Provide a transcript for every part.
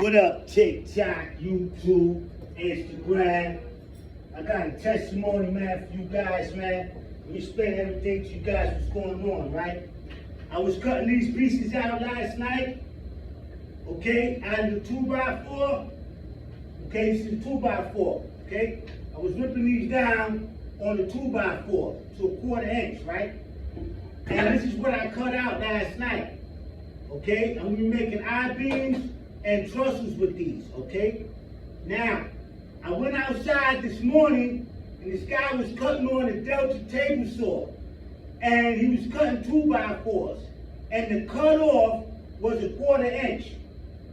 What up, TikTok, YouTube, Instagram? I got a testimony, man, for you guys, man. Let me explain everything to you guys what's going on, right? I was cutting these pieces out last night, okay, out of the 2x4. Okay, this is a 2x4, okay? I was ripping these down on the 2x4 to a 1/4 inch, right? And this is what I cut out last night, okay? I'm gonna be making I-beams and trusses with these, okay? Now, I went outside this morning and this guy was cutting on a Delta table saw, and he was cutting 2x4s, and the cutoff was a 1/4 inch.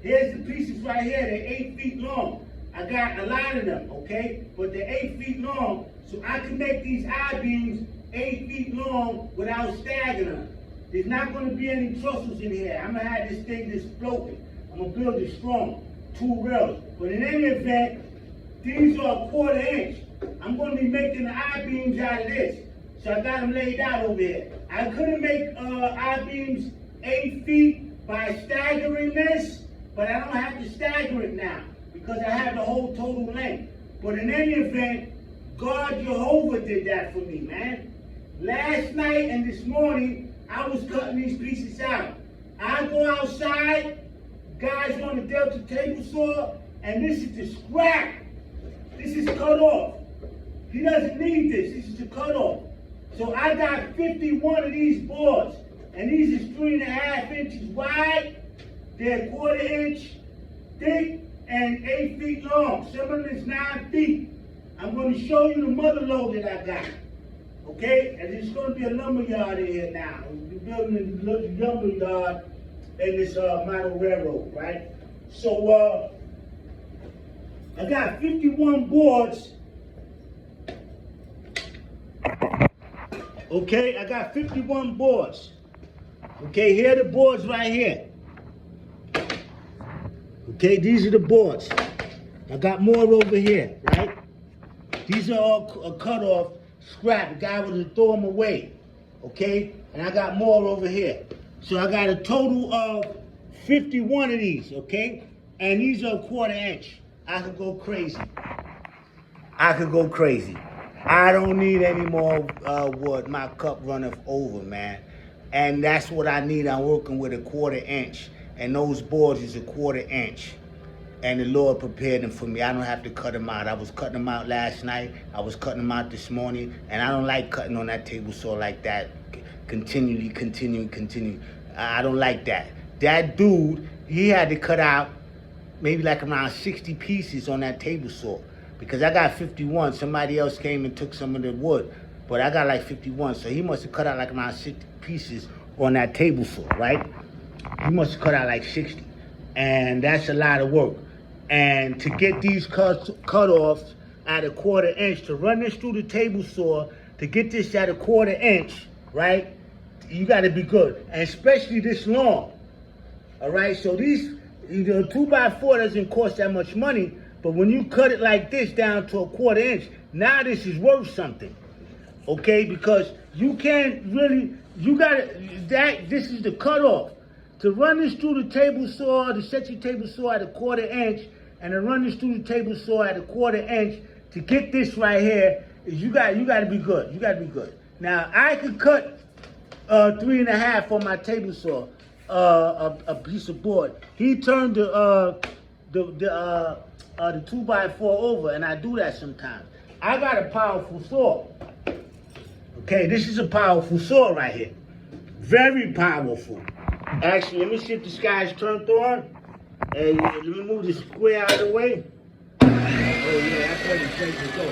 Here's the pieces right here, they're 8 feet long. I got a lot of them, okay? But they're 8 feet long, so I can make these I-beams 8 feet long without staggering them. There's not gonna be any trusses in here. I'm gonna have this thing that's floating. I'm gonna build it strong, 2 rails. But in any event, these are a 1/4 inch. I'm gonna be making the I-beams out of this. So I got them laid out over here. I couldn't make I-beams 8 feet by staggering this, but I don't have to stagger it now because I have the whole total length. But in any event, Lord Jahovah did that for me, man. Last night and this morning, I was cutting these pieces out. I go outside, guys on the Delta table saw, and this is the scrap. This is cut off. He doesn't need this. This is the cut off. So I got 51 of these boards, and these is 3.5 inches wide. They're 1/4 inch thick and 8 feet long. Some of them is 9 feet. I'm going to show you the mother load that I got. Okay? And there's going to be a lumber yard in here now. We're building a lumber yard in this model railroad, right? So I got 51 boards. Okay, I got 51 boards. Okay, here are the boards right here. Okay, these are the boards. I got more over here, right? These are all cut off, scrap. The guy would throw them away, okay? And I got more over here. So I got a total of 51 of these, okay? And these are a 1/4 inch. I could go crazy. I could go crazy. I don't need any more wood. My cup runneth over, man. And that's what I need. I'm working with a 1/4 inch. And those boards is a 1/4 inch. And the Lord prepared them for me. I don't have to cut them out. I was cutting them out last night. I was cutting them out this morning. And I don't like cutting on that table saw like that. Continually. I don't like that. That dude, he had to cut out maybe like around 60 pieces on that table saw. Because I got 51. Somebody else came and took some of the wood. But I got like 51. So he must have cut out like around 60 pieces on that table saw, right? He must have cut out like 60. And that's a lot of work. And to get these cut offs at a 1/4 inch, to run this through the table saw, to get this at a 1/4 inch, right? You got to be good. And especially this long. All right? So these, 2x4 doesn't cost that much money. But when you cut it like this down to a 1/4 inch, now this is worth something. Okay? Because you can't really, this is the cutoff. To run this through the table saw, to set your table saw at a 1/4 inch, and to run this through the table saw at a 1/4 inch, to get this right here, you got to be good. You got to be good. Now, I could cut 3.5 on my table saw, a piece of board. He turned the 2x4 over, and I do that sometimes. I got a powerful saw. Okay, this is a powerful saw right here. Very powerful. Actually, let me see if the sky's turned on. And let me move the square out of the way. Oh yeah, that's where the thing to go.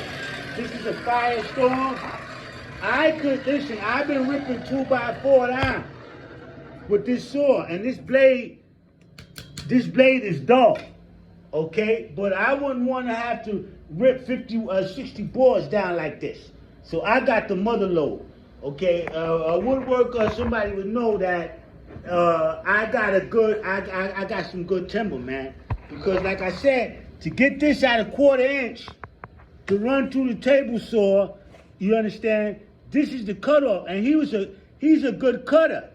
This is a firestorm. Listen, I've been ripping 2x4 down with this saw, and this blade is dull. Okay, but I wouldn't want to have to rip 60 boards down like this. So I got the mother load. Okay, a woodworker, somebody would know that I got some good timber, man. Because like I said, to get this at a 1/4 inch, to run through the table saw, you understand, this is the cutoff. And he's a good cutter.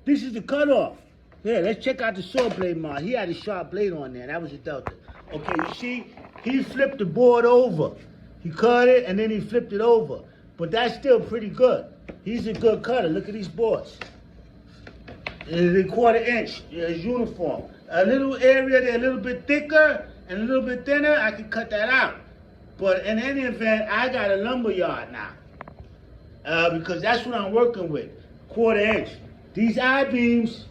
This is the cutoff. Yeah, let's check out the saw blade mod. He had a sharp blade on there. That was a Delta. Okay, you see, he flipped the board over. He cut it and then he flipped it over. But that's still pretty good. He's a good cutter. Look at these boards. It's a 1/4 inch. It's uniform. A little area there, a little bit thicker and a little bit thinner, I can cut that out. But in any event, I got a lumber yard now. Because that's what I'm working with. 1/4 inch. These I-beams,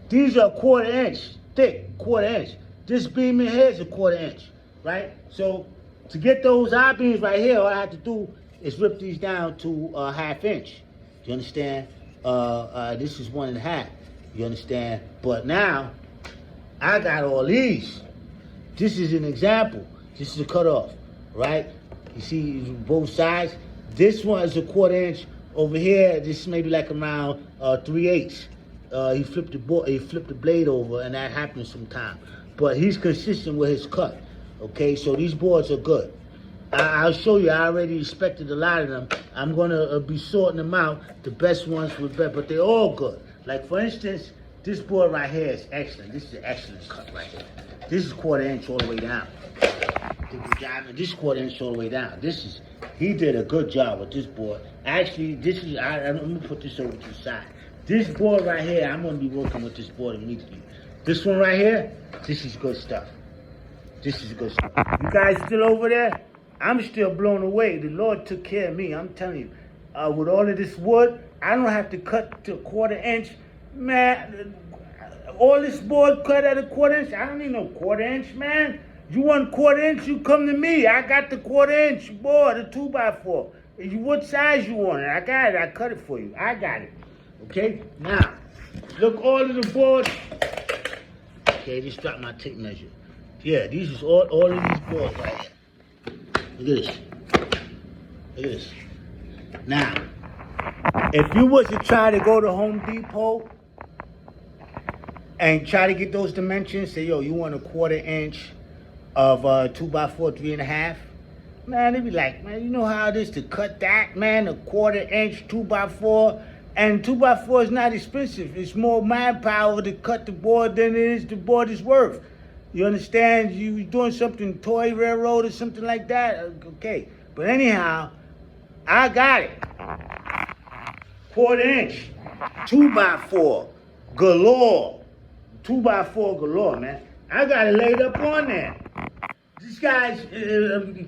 these are 1/4 inch thick, 1/4 inch. This beam in here is a 1/4 inch, right? So to get those I-beams right here, all I have to do is rip these down to a 1/2 inch. You understand? This is 1.5. You understand? But now I got all these. This is an example. This is a cutoff, right? You see both sides. This one is a 1/4 inch. Over here, this is maybe like around 3/8. He flipped the blade over, and that happens sometimes. But he's consistent with his cut. Okay, so these boards are good. I'll show you. I already inspected a lot of them. I'm gonna be sorting them out. The best ones were better, but they're all good. Like for instance, this board right here is excellent. This is an excellent cut right here. This is 1/4 inch all the way down. This is 1/4 inch all the way down. He did a good job with this board. Actually, I'm gonna put this over to the side. This board right here, I'm gonna be working with this board immediately. This one right here, this is good stuff. This is good stuff. You guys still over there? I'm still blown away. The Lord took care of me. I'm telling you. With all of this wood, I don't have to cut to 1/4 inch. Man, all this board cut at a 1/4 inch. I don't need no 1/4 inch, man. You want 1/4 inch, you come to me. I got the 1/4 inch board, a 2x4. What size you want it? I got it. I cut it for you. I got it. Okay? Now, look all of the boards. Okay, just dropped my tape measure. Yeah, these is all of these boards right here. Look at this. Look at this. Now, if you was to try to go to Home Depot and try to get those dimensions, say, yo, you want a 1/4 inch of 2x4, 3.5, man, they'd be like, man, you know how it is to cut that, man, a 1/4 inch 2x4, and 2x4 is not expensive. It's more manpower to cut the board than it is the board is worth. You understand? You doing something toy railroad or something like that? Okay. But anyhow, I got it. 1/4 inch, 2x4 galore. 2x4 galore, man. I got it laid up on there. These guys,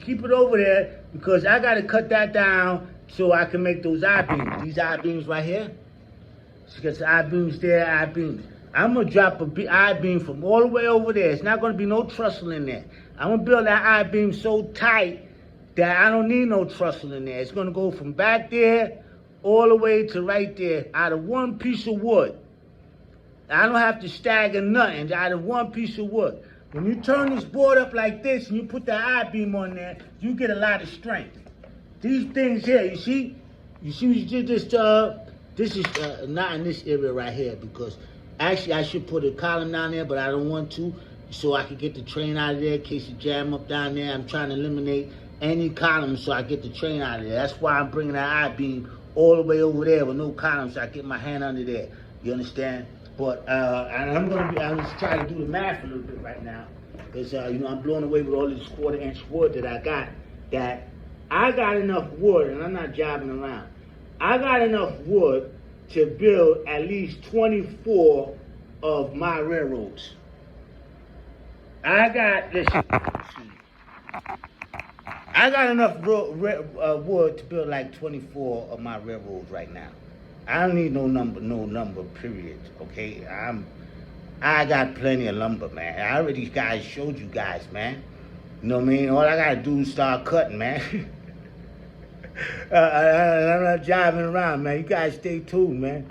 keep it over there because I got to cut that down so I can make those I-beams. These I-beams right here. So got the I-beams there, I-beams. I'm going to drop a I-beam from all the way over there. It's not going to be no trussel in there. I'm going to build that I-beam so tight that I don't need no trussel in there. It's going to go from back there all the way to right there out of one piece of wood. I don't have to stagger nothing out of one piece of wood. When you turn this board up like this and you put that I-beam on there, you get a lot of strength. These things here, you see we did this, this is not in this area right here because actually I should put a column down there, but I don't want to, so I can get the train out of there in case it jam up down there. I'm trying to eliminate any columns so I get the train out of there. That's why I'm bringing that I-beam all the way over there with no columns so I get my hand under there. You understand? But and I'm just trying to do the math a little bit right now because I'm blown away with all this 1/4 inch wood that I got. That I got enough wood, and I'm not jobbing around. I got enough wood to build at least 24 of my railroads. I got enough wood to build like 24 of my railroads right now. I don't need no number, period, okay? I got plenty of lumber, man. I already showed you guys, man. You know what I mean? All I gotta do is start cutting, man. I'm not jiving around, man. You guys stay tuned, man.